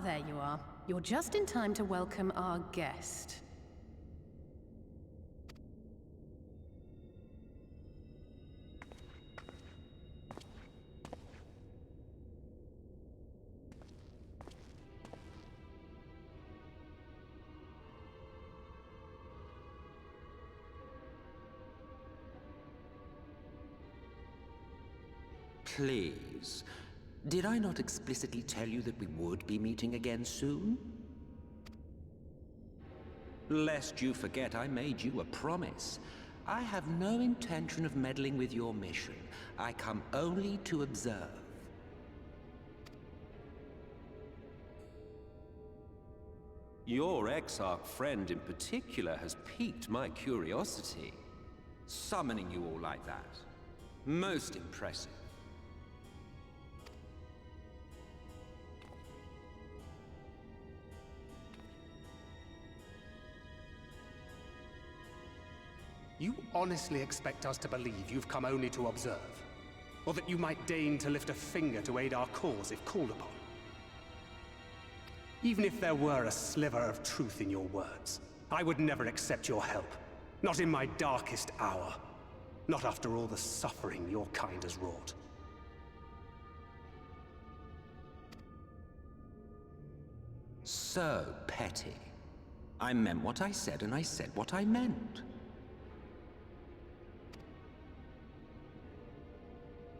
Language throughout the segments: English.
there you are. You're just in time to welcome our guest. Please, did I not explicitly tell you that we would be meeting again soon? Lest you forget, I made you a promise. I have no intention of meddling with your mission. I come only to observe. Your Exarch friend in particular has piqued my curiosity. Summoning you all like that. Most impressive. You honestly expect us to believe you've come only to observe? Or that you might deign to lift a finger to aid our cause if called upon? Even if there were a sliver of truth in your words, I would never accept your help. Not in my darkest hour. Not after all the suffering your kind has wrought. So petty. I meant what I said, and I said what I meant.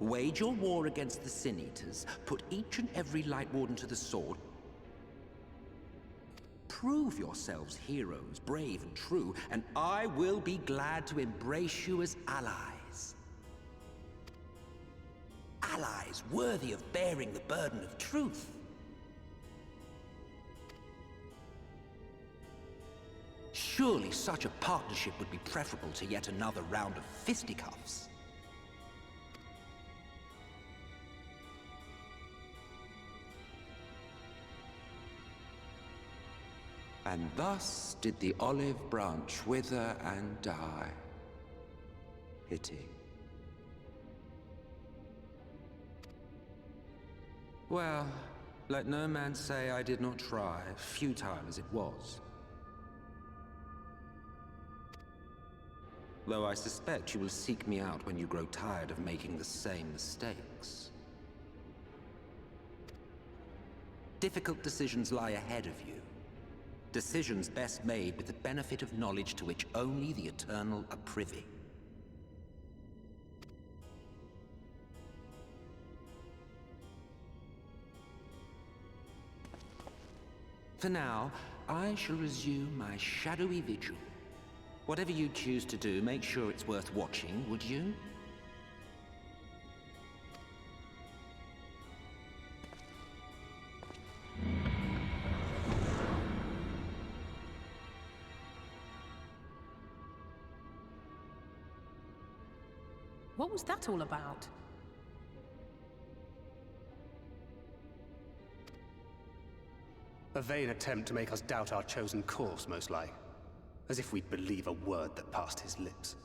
Wage your war against the Sin Eaters, put each and every Light Warden to the sword. Prove yourselves heroes, brave and true, and I will be glad to embrace you as allies. Allies worthy of bearing the burden of truth. Surely such a partnership would be preferable to yet another round of fisticuffs. And thus did the olive branch wither and die. Pity. Well, let no man say I did not try, futile as it was. Though I suspect you will seek me out when you grow tired of making the same mistakes. Difficult decisions lie ahead of you. Decisions best made with the benefit of knowledge to which only the Eternal are privy. For now, I shall resume my shadowy vigil. Whatever you choose to do, make sure it's worth watching, would you? What was that all about? A vain attempt to make us doubt our chosen course, most like. As if we'd believe a word that passed his lips.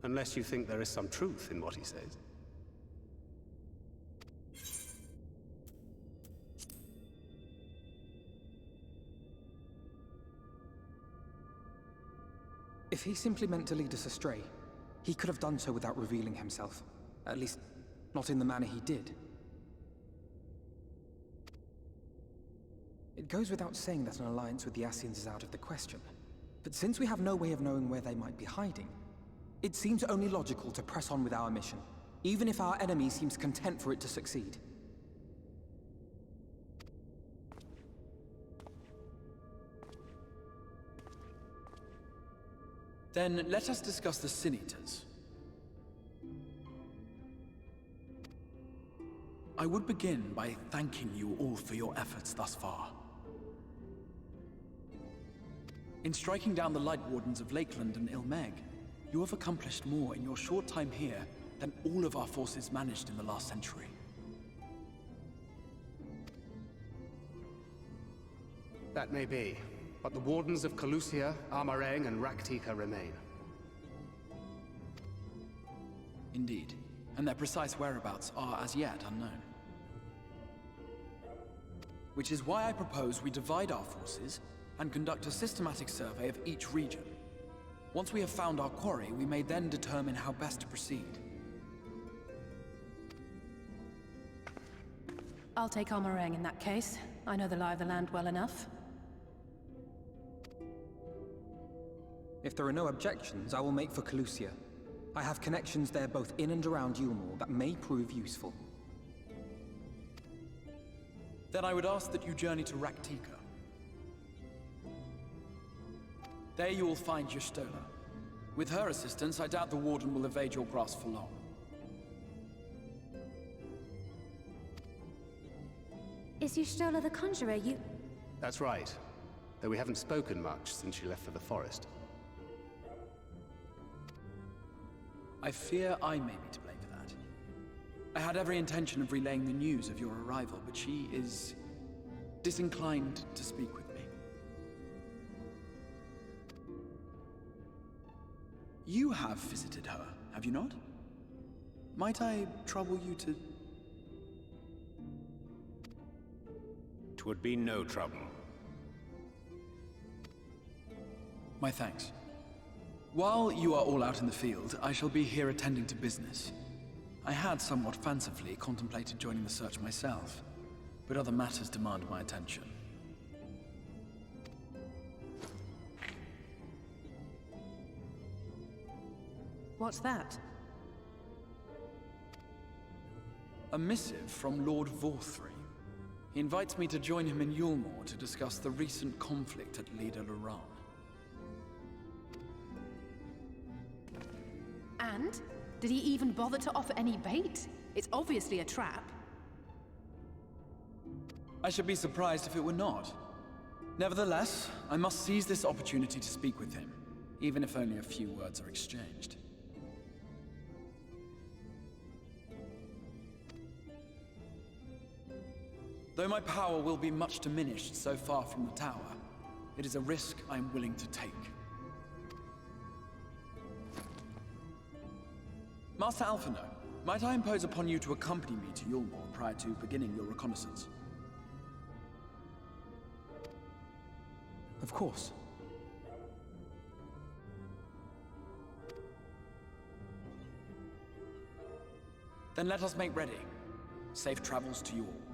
Unless you think there is some truth in what he says. If he simply meant to lead us astray, he could have done so without revealing himself. At least, not in the manner he did. It goes without saying that an alliance with the Ascians is out of the question. But since we have no way of knowing where they might be hiding, it seems only logical to press on with our mission, even if our enemy seems content for it to succeed. Then let us discuss the Sin Eaters. I would begin by thanking you all for your efforts thus far. In striking down the Light Wardens of Lakeland and Ilmeg, you have accomplished more in your short time here than all of our forces managed in the last century. That may be, but the Wardens of Calusia, Amareng, and Raktika remain. Indeed. and their precise whereabouts are as yet unknown. Which is why I propose we divide our forces and conduct a systematic survey of each region. Once we have found our quarry, we may then determine how best to proceed. I'll take Omarang in that case. I know the lie of the land well enough. If there are no objections, I will make for Calusia. I have connections there both in and around Yulmore that may prove useful. Then I would ask that you journey to Raktika. There you will find Y'shtola. With her assistance, I doubt the Warden will evade your grasp for long. Is Y'shtola the Conjurer you... That's right. Though we haven't spoken much since she left for the forest. I fear I may be to blame for that. I had every intention of relaying the news of your arrival, but she is disinclined to speak with me. You have visited her, have you not? Might I trouble you to... 'Twould be no trouble. My thanks. While you are all out in the field, I shall be here attending to business. I had somewhat fancifully contemplated joining the search myself, but other matters demand my attention. What's that? A missive from Lord Vorthry. He invites me to join him in Yulmore to discuss the recent conflict at Lida Luran. And? Did he even bother to offer any bait? It's obviously a trap. I should be surprised if it were not. Nevertheless, I must seize this opportunity to speak with him, even if only a few words are exchanged. Though my power will be much diminished so far from the tower, it is a risk I am willing to take. Master Alphino, might I impose upon you to accompany me to Yulmore prior to beginning your reconnaissance? Of course. Then let us make ready. Safe travels to you all.